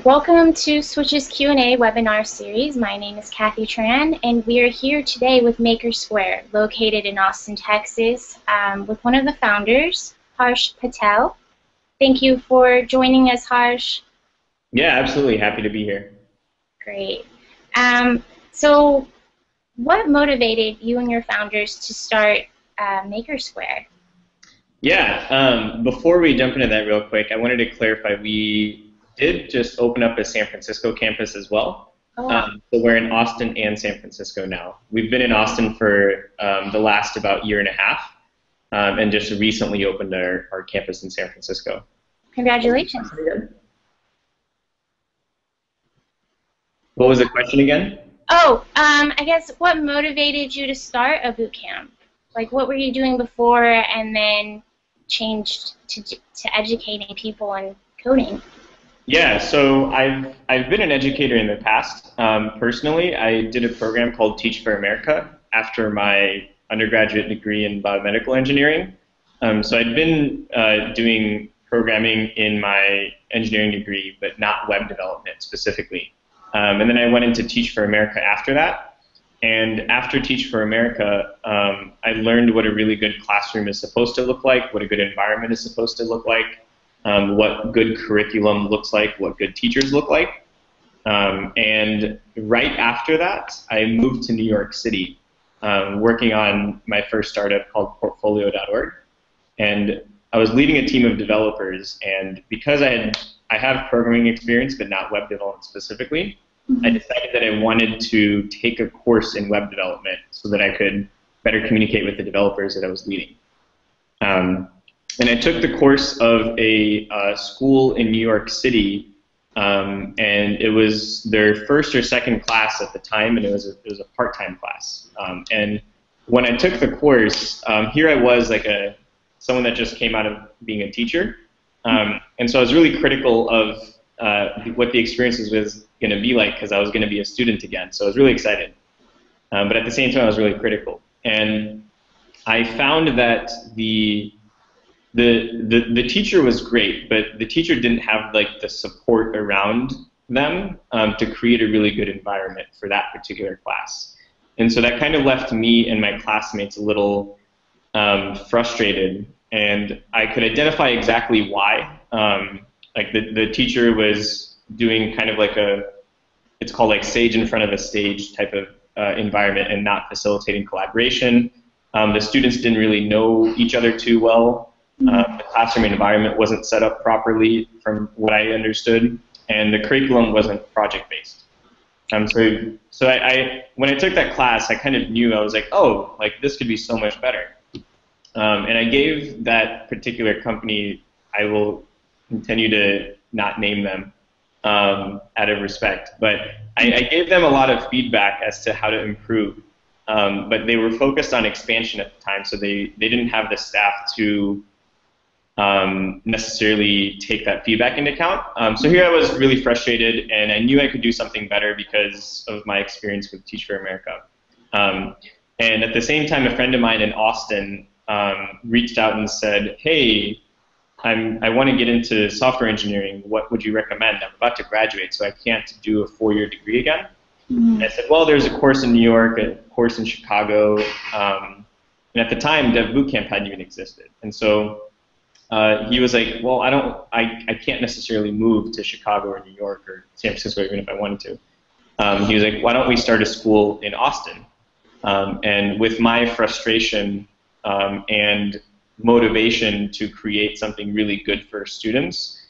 Welcome to Switch's Q&A webinar series. My name is Kathy Tran, and we are here today with MakerSquare, located in Austin, Texas, with one of the founders, Harsh Patel. Thank you for joining us, Harsh. Yeah, absolutely. Happy to be here. Great. So what motivated you and your founders to start MakerSquare? Yeah, before we jump into that real quick, I wanted to clarify we did just open up a San Francisco campus as well. Oh, wow. So we're in Austin and San Francisco now. We've been in Austin for the last about year and a half, and just recently opened our campus in San Francisco. Congratulations. What was the question again? Oh, I guess what motivated you to start a boot camp? Like, what were you doing before and then changed to educating people in coding? Yeah, so I've been an educator in the past. Personally, I did a program called Teach for America after my undergraduate degree in biomedical engineering. So I'd been doing programming in my engineering degree, but not web development specifically. And then I went into Teach for America after that. And after Teach for America, I learned what a really good classroom is supposed to look like, what a good environment is supposed to look like, what good curriculum looks like, what good teachers look like. And right after that, I moved to New York City, working on my first startup called Portfolio.org. And I was leading a team of developers, and because I have programming experience, but not web development specifically, I decided that I wanted to take a course in web development so that I could better communicate with the developers that I was leading. And I took the course of a school in New York City, and it was their first or second class at the time, and it was a part-time class. And when I took the course, here I was like someone that just came out of being a teacher, and so I was really critical of what the experience was going to be like, because I was going to be a student again. So I was really excited, but at the same time I was really critical. And I found that the teacher was great, but the teacher didn't have like the support around them to create a really good environment for that particular class. And so that kind of left me and my classmates a little frustrated, and I could identify exactly why. Like the teacher was doing kind of like it's called like sage in front of a stage type of environment and not facilitating collaboration. The students didn't really know each other too well. The classroom environment wasn't set up properly from what I understood, and the curriculum wasn't project-based. So when I took that class, I kind of knew, I was like, oh, like this could be so much better. And I gave that particular company, I will continue to not name them out of respect, but I gave them a lot of feedback as to how to improve. But they were focused on expansion at the time, so they didn't have the staff to necessarily take that feedback into account. So here I was really frustrated, and I knew I could do something better because of my experience with Teach for America. And at the same time, a friend of mine in Austin reached out and said, hey, I want to get into software engineering. What would you recommend? I'm about to graduate, so I can't do a 4-year degree again. And I said, well, there's a course in New York, a course in Chicago, and at the time, Dev Bootcamp hadn't even existed. And so he was like, well, I can't necessarily move to Chicago or New York or San Francisco even if I wanted to. He was like, why don't we start a school in Austin? And with my frustration and motivation to create something really good for students,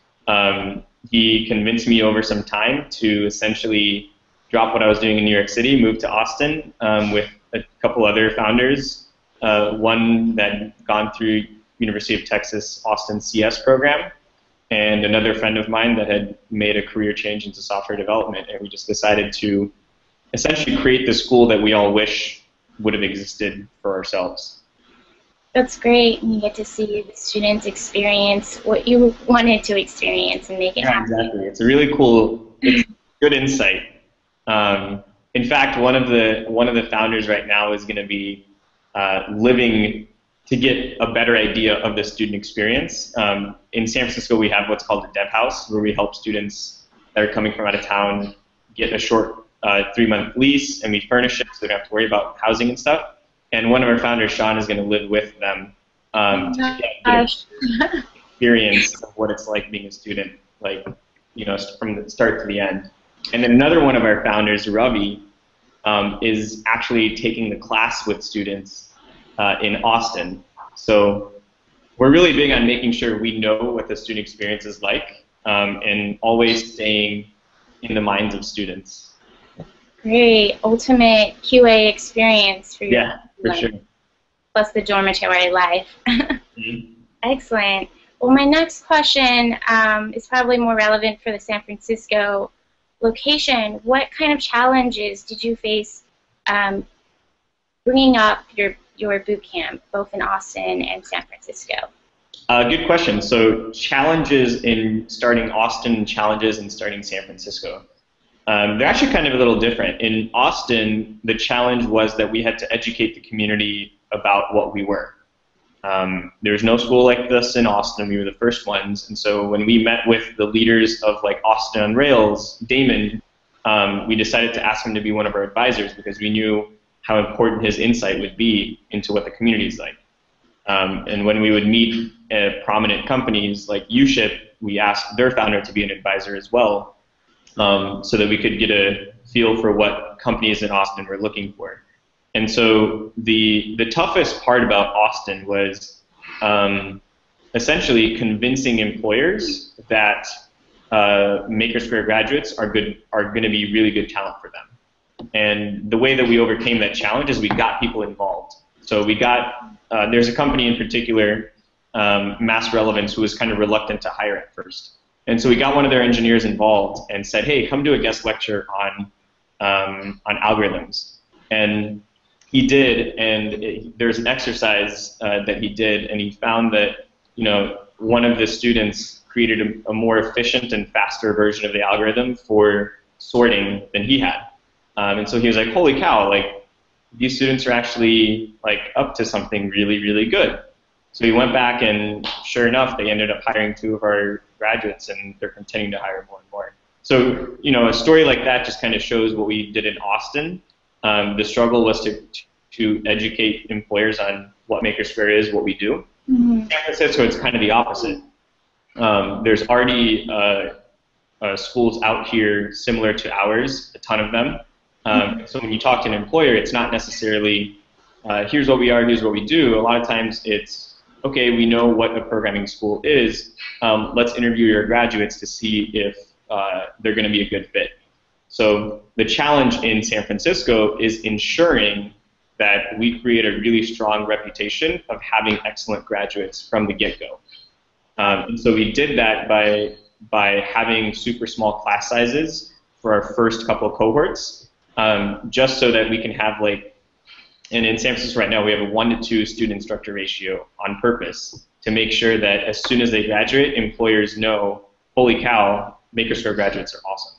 he convinced me over some time to essentially drop what I was doing in New York City, move to Austin with a couple other founders, one that had gone through University of Texas Austin CS program, and another friend of mine that had made a career change into software development, and we just decided to essentially create the school that we all wish would have existed for ourselves. That's great. You get to see the students experience what you wanted to experience and make it happen. Exactly. It's a really cool, it's good insight. In fact, one of the founders right now is going to be living to get a better idea of the student experience. In San Francisco, we have what's called a dev house, where we help students that are coming from out of town get a short 3-month lease, and we furnish it so they don't have to worry about housing and stuff. And one of our founders, Sean, is going to live with them to get experience of what it's like being a student, like, you know, from the start to the end. And then another one of our founders, Ravi, is actually taking the class with students in Austin. So we're really big on making sure we know what the student experience is like, and always staying in the minds of students. Great, ultimate QA experience for your for sure. Plus the dormitory life. Excellent. Well, my next question is probably more relevant for the San Francisco location. What kind of challenges did you face bringing up your boot camp, both in Austin and San Francisco? Good question. So challenges in starting Austin, challenges in starting San Francisco. They're actually kind of a little different. In Austin, the challenge was that we had to educate the community about what we were. There's no school like this in Austin. We were the first ones. And so when we met with the leaders of like Austin on Rails, Damon, we decided to ask him to be one of our advisors because we knew how important his insight would be into what the community is like. And when we would meet prominent companies like UShip, we asked their founder to be an advisor as well, so that we could get a feel for what companies in Austin were looking for. And so the toughest part about Austin was essentially convincing employers that MakerSquare graduates are going to be really good talent for them. And the way that we overcame that challenge is we got people involved. So we got there's a company in particular, Mass Relevance, who was kind of reluctant to hire at first. And so we got one of their engineers involved and said, hey, come do a guest lecture on algorithms. And he did, and there's an exercise that he did, and he found that, you know, one of the students created a more efficient and faster version of the algorithm for sorting than he had. And so he was like, holy cow, like, these students are actually like up to something really, really good. So he went back, and sure enough, they ended up hiring 2 of our graduates, and they're continuing to hire more and more. So, you know, a story like that just kind of shows what we did in Austin. The struggle was to educate employers on what MakerSquare is, what we do. In San Francisco, it's kind of the opposite. There's already schools out here similar to ours, a ton of them. So when you talk to an employer, it's not necessarily, here's what we are, here's what we do. A lot of times it's, okay, we know what a programming school is. Let's interview your graduates to see if they're going to be a good fit. So the challenge in San Francisco is ensuring that we create a really strong reputation of having excellent graduates from the get-go. And so we did that by having super small class sizes for our first couple of cohorts, just so that we can have like, and in San Francisco right now we have a 1-to-2 student-instructor ratio on purpose to make sure that as soon as they graduate, employers know, holy cow, MakerSquare graduates are awesome.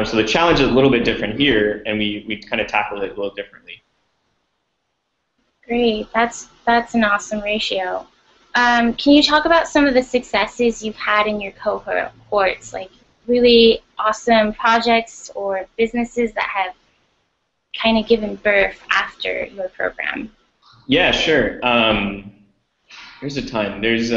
So the challenge is a little bit different here, and we kind of tackled it a little differently. Great, that's an awesome ratio. Can you talk about some of the successes you've had in your cohorts, like really awesome projects or businesses that have kind of given birth after your program? Yeah, sure. There's a ton. There's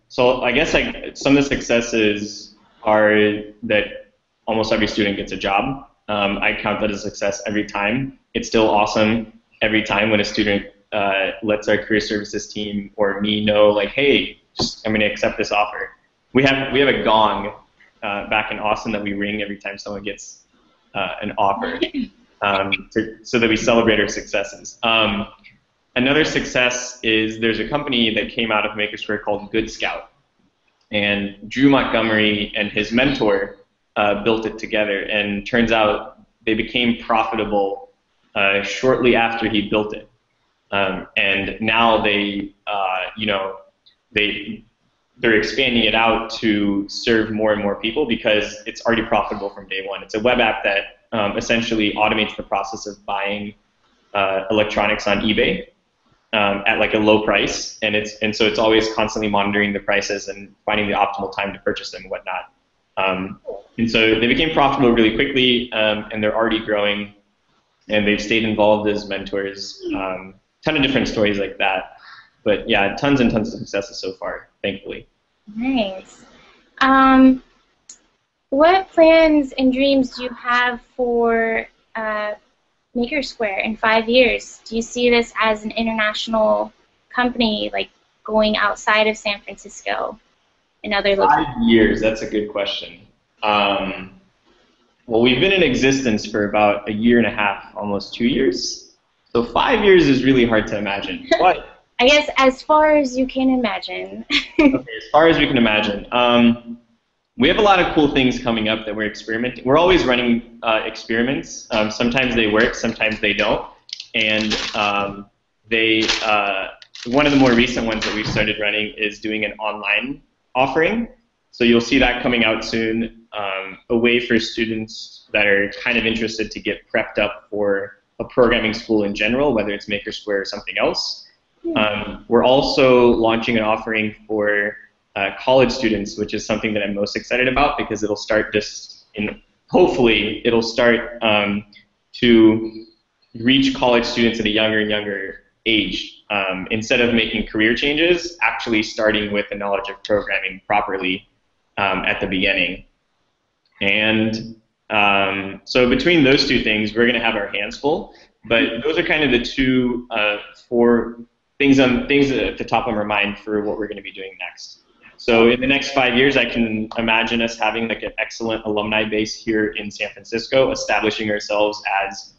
so I guess like some of the successes are that almost every student gets a job. I count that as a success every time. It's still awesome every time when a student lets our career services team or me know, like, hey, I'm going to accept this offer. We have a gong back in Austin that we ring every time someone gets an offer, so that we celebrate our successes. Another success is there's a company that came out of MakerSquare called Good Scout, and Drew Montgomery and his mentor built it together, and turns out they became profitable shortly after he built it. And now they, they're expanding it out to serve more and more people because it's already profitable from day one. It's a web app that essentially automates the process of buying electronics on eBay at like a low price, and so it's always constantly monitoring the prices and finding the optimal time to purchase them and whatnot. And so they became profitable really quickly, and they're already growing, and they've stayed involved as mentors. Ton of different stories like that. But yeah, tons and tons of successes so far, thankfully. Nice. What plans and dreams do you have for MakerSquare in 5 years? Do you see this as an international company, like going outside of San Francisco and other locations? 5 years, that's a good question. Well, we've been in existence for about a year and a half, almost 2 years. So 5 years is really hard to imagine. But I guess as far as you can imagine. okay, as far as we can imagine, we have a lot of cool things coming up that we're experimenting. We're always running experiments. Sometimes they work, sometimes they don't. And one of the more recent ones that we've started running is doing an online offering. So you'll see that coming out soon, a way for students that are kind of interested to get prepped up for a programming school in general, whether it's MakerSquare or something else. We're also launching an offering for college students, which is something that I'm most excited about because it'll start hopefully it'll start to reach college students at a younger and younger age. Instead of making career changes, actually starting with the knowledge of programming properly at the beginning. And so between those two things, we're going to have our hands full. But those are kind of the two four things at the top of our mind for what we're going to be doing next. So in the next 5 years, I can imagine us having like an excellent alumni base here in San Francisco, establishing ourselves as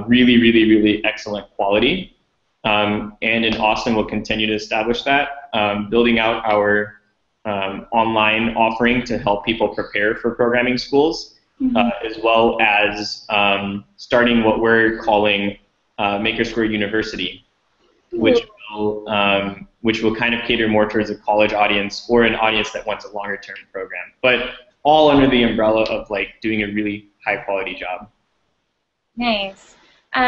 really, really, really excellent quality. And in Austin, we'll continue to establish that, building out our online offering to help people prepare for programming schools, as well as starting what we're calling MakerSquare University, which will kind of cater more towards a college audience or an audience that wants a longer-term program, but all under the umbrella of like doing a really high-quality job. Nice.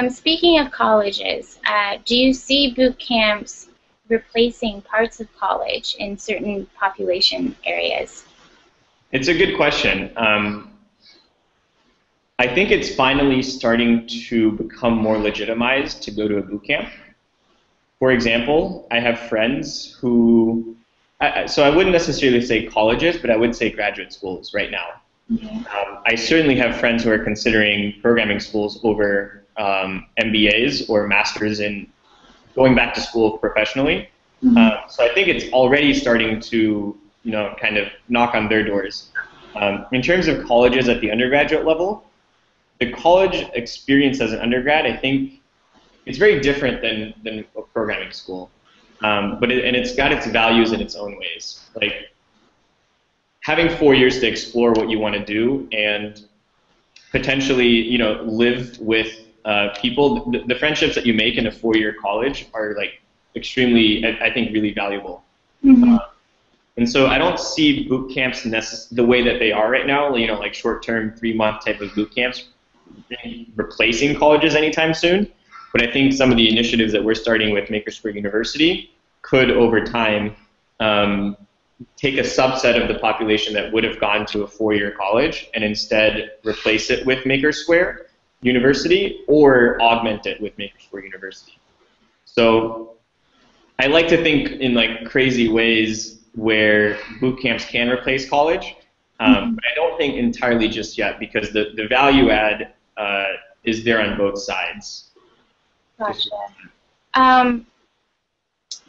Speaking of colleges, do you see boot camps replacing parts of college in certain population areas? It's a good question. I think it's finally starting to become more legitimized to go to a boot camp. For example, I have friends who, so I wouldn't necessarily say colleges, but I would say graduate schools right now. I certainly have friends who are considering programming schools over MBAs or masters in going back to school professionally. So I think it's already starting to, kind of knock on their doors. In terms of colleges at the undergraduate level, the college experience as an undergrad, I think it's very different than a programming school. And it's got its values in its own ways. Like having 4 years to explore what you want to do and potentially, live with people. The friendships that you make in a 4-year college are like extremely, I think, really valuable. And so I don't see boot camps the way that they are right now, like short-term 3-month type of boot camps replacing colleges anytime soon. But I think some of the initiatives that we're starting with MakerSquare University could, over time, take a subset of the population that would have gone to a 4-year college and instead replace it with MakerSquare University or augment it with MakerSquare University. So I like to think in like crazy ways where boot camps can replace college, but I don't think entirely just yet because the value add is there on both sides. Gotcha.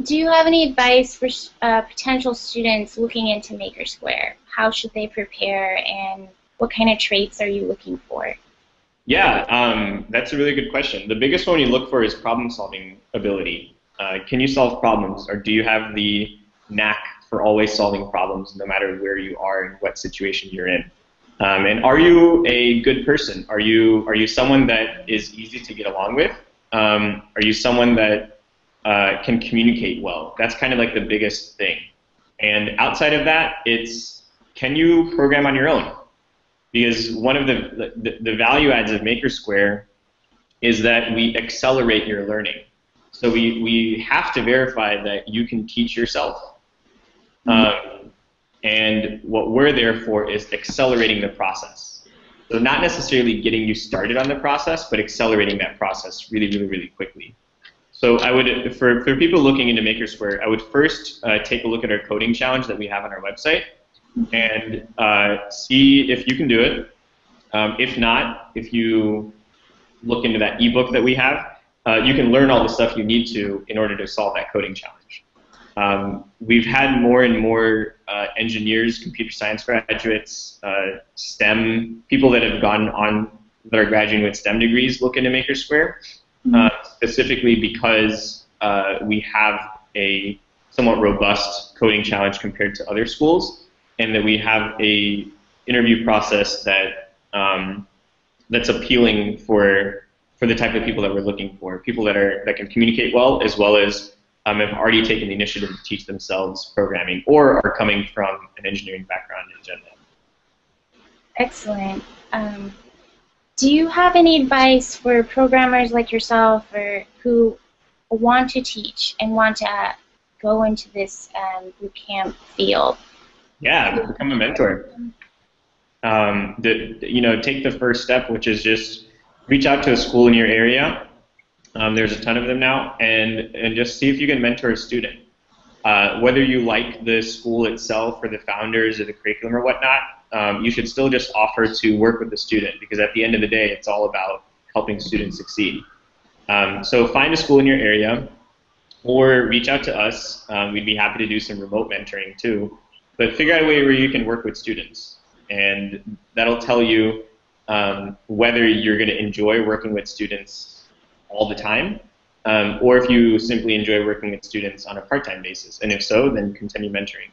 Do you have any advice for potential students looking into MakerSquare? How should they prepare, and what kind of traits are you looking for? Yeah, that's a really good question. The biggest one you look for is problem-solving ability. Can you solve problems, or do you have the knack for always solving problems no matter where you are and what situation you're in? And are you a good person? Are you someone that is easy to get along with? Are you someone that can communicate well? That's kind of like the biggest thing. And outside of that, it's can you program on your own? Because one of the value adds of MakerSquare is that we accelerate your learning. So we have to verify that you can teach yourself. And And what we're there for is accelerating the process. So not necessarily getting you started on the process, but accelerating that process really, really, really quickly. So I would, for people looking into MakerSquare, I would first take a look at our coding challenge that we have on our website and see if you can do it. If not, if you look into that ebook that we have, you can learn all the stuff you need to in order to solve that coding challenge. We've had more and more engineers, computer science graduates, STEM, people that have gone on, that are graduating with STEM degrees look into MakerSquare, specifically because we have a somewhat robust coding challenge compared to other schools, and that we have a interview process that that's appealing for the type of people that we're looking for, people that can communicate well, as well as have already taken the initiative to teach themselves programming or are coming from an engineering background in general. Excellent. Do you have any advice for programmers like yourself or who want to teach and want to go into this bootcamp field? Yeah, become a mentor. Take the first step, which is just reach out to a school in your area. There's a ton of them now, and just see if you can mentor a student. Whether you like the school itself or the founders or the curriculum or whatnot, you should still just offer to work with the student, because at the end of the day, it's all about helping students succeed. So find a school in your area, or reach out to us. We'd be happy to do some remote mentoring too, but figure out a way where you can work with students, and that'll tell you whether you're going to enjoy working with students all the time, or if you simply enjoy working with students on a part-time basis. And if so, then continue mentoring.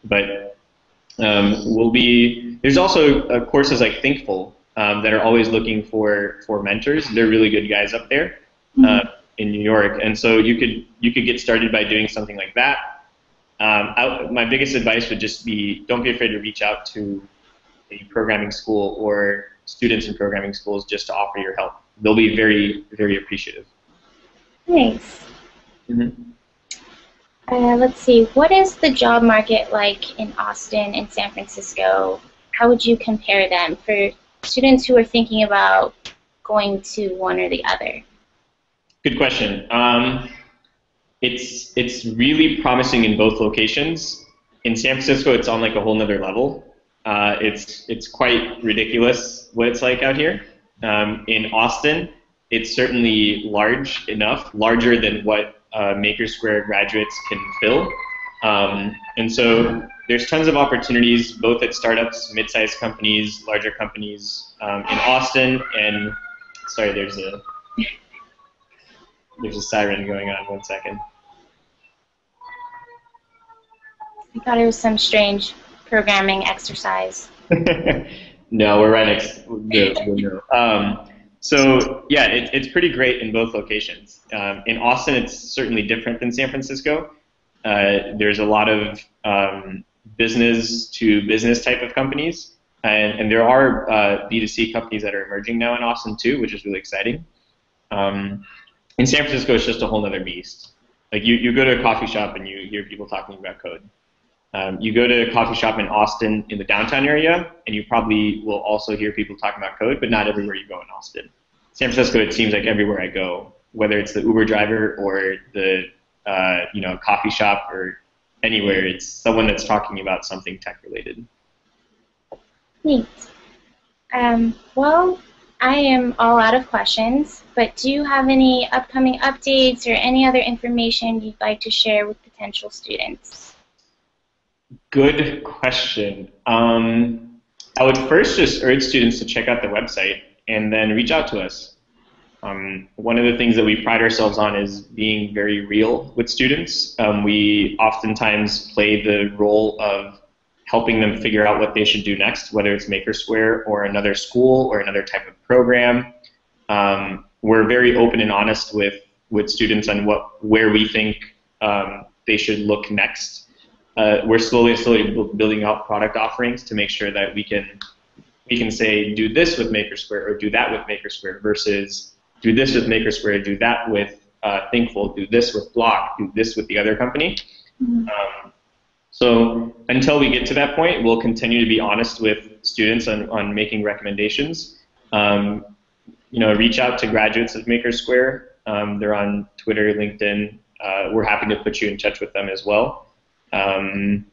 But there's also courses like Thinkful that are always looking for mentors. They're really good guys up there in New York, and so you could get started by doing something like that. My biggest advice would just be, don't be afraid to reach out to a programming school or students in programming schools just to offer your help. They'll be very, very appreciative. Nice. Let's see. What is the job market like in Austin and San Francisco? How would you compare them for students who are thinking about going to one or the other? Good question. It's really promising in both locations. In San Francisco, it's on like a whole nother level. It's quite ridiculous what it's like out here. In Austin, it's certainly larger than what MakerSquare graduates can fill. And so there's tons of opportunities, both at startups, mid-sized companies, larger companies in Austin. And sorry, there's a siren going on. 1 second. I thought it was some strange programming exercise. No, we're right next to the window. So yeah, it's pretty great in both locations. In Austin, it's certainly different than San Francisco. There's a lot of business-to-business type of companies, and there are B2C companies that are emerging now in Austin too, which is really exciting. In San Francisco, it's just a whole other beast. Like you go to a coffee shop and you hear people talking about code. You go to a coffee shop in Austin in the downtown area, and you probably will also hear people talking about code, but not everywhere you go in Austin. San Francisco, it seems like everywhere I go, whether it's the Uber driver or the coffee shop or anywhere, it's someone that's talking about something tech related. Neat. Well, I am all out of questions, but do you have any upcoming updates or any other information you'd like to share with potential students? Good question. I would first just urge students to check out the website and then reach out to us. One of the things that we pride ourselves on is being very real with students. We oftentimes play the role of helping them figure out what they should do next, whether it's MakerSquare or another school or another type of program. We're very open and honest with students on where we think they should look next. We're slowly building out product offerings to make sure that we can say, do this with MakerSquare or do that with MakerSquare, versus do this with MakerSquare, do that with Thinkful, do this with Block, do this with the other company. So until we get to that point, we'll continue to be honest with students on making recommendations. Um, reach out to graduates of MakerSquare. They're on Twitter, LinkedIn. We're happy to put you in touch with them as well. Let's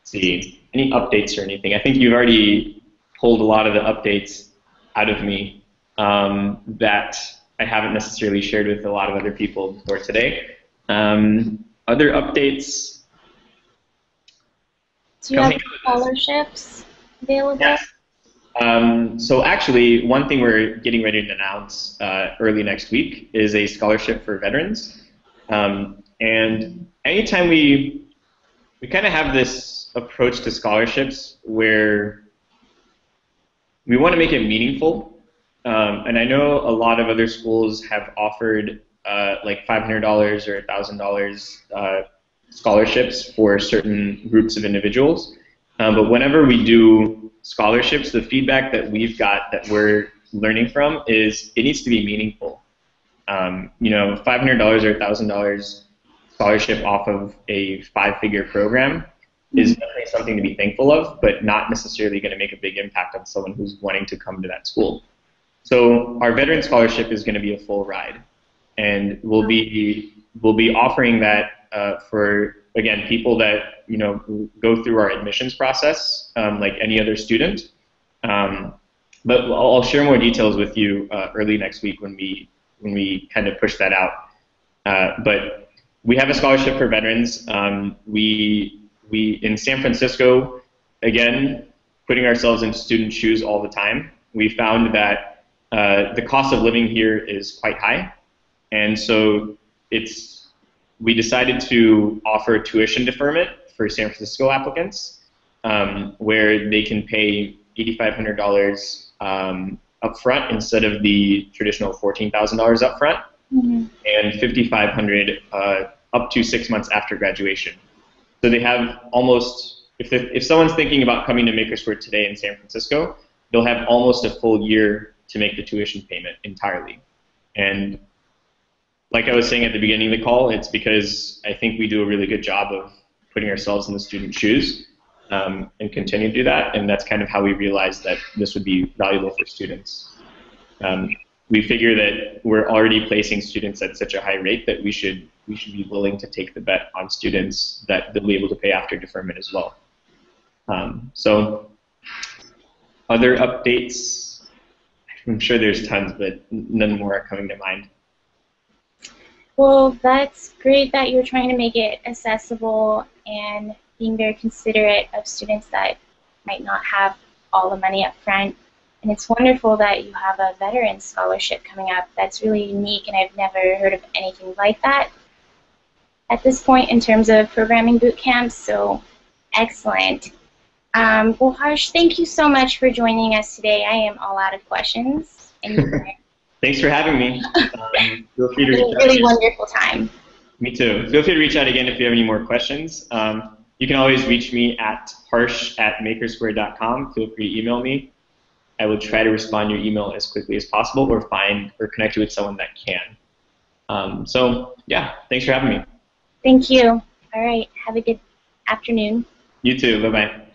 see, any updates or anything? I think you've already pulled a lot of the updates out of me that I haven't necessarily shared with a lot of other people before today. Other updates? Do you have scholarships available? Yes. So actually, one thing we're getting ready to announce early next week is a scholarship for veterans. And anytime we kind of have this approach to scholarships where we want to make it meaningful. And I know a lot of other schools have offered like $500 or $1,000 scholarships for certain groups of individuals. But whenever we do scholarships, the feedback that we've got that we're learning from is it needs to be meaningful. $500 or $1,000 scholarship off of a 5-figure program is definitely something to be thankful of, but not necessarily going to make a big impact on someone who's wanting to come to that school. So our veteran scholarship is going to be a full ride, and we'll be offering that for, again, people that go through our admissions process like any other student. But I'll share more details with you early next week when we kind of push that out. But we have a scholarship for veterans. We in San Francisco, again, putting ourselves in student shoes all the time, we found that the cost of living here is quite high, and so we decided to offer tuition deferment for San Francisco applicants, where they can pay $8,500 upfront instead of the traditional $14,000 upfront, and $5,500 up to 6 months after graduation. So they have almost, if someone's thinking about coming to MakerSquare today in San Francisco, they'll have almost a full year to make the tuition payment entirely. And like I was saying at the beginning of the call, it's because I think we do a really good job of putting ourselves in the student shoes and continue to do that. And that's kind of how we realized that this would be valuable for students. We figure that we're already placing students at such a high rate that we should be willing to take the bet on students that they'll be able to pay after deferment as well. So other updates, I'm sure there's tons, but none more are coming to mind. Well, that's great that you're trying to make it accessible and being very considerate of students that might not have all the money up front. And it's wonderful that you have a veteran scholarship coming up. That's really unique, and I've never heard of anything like that at this point in terms of programming boot camps, so excellent. Well, Harsh, thank you so much for joining us today. I am all out of questions. And Thanks for having me. Feel free to reach out. Really wonderful time. Me too. Feel free to reach out again if you have any more questions. You can always reach me at harsh@makersquare.com. Feel free to email me. I will try to respond to your email as quickly as possible, or connect you with someone that can. So yeah, thanks for having me. Thank you. All right. Have a good afternoon. You too. Bye-bye.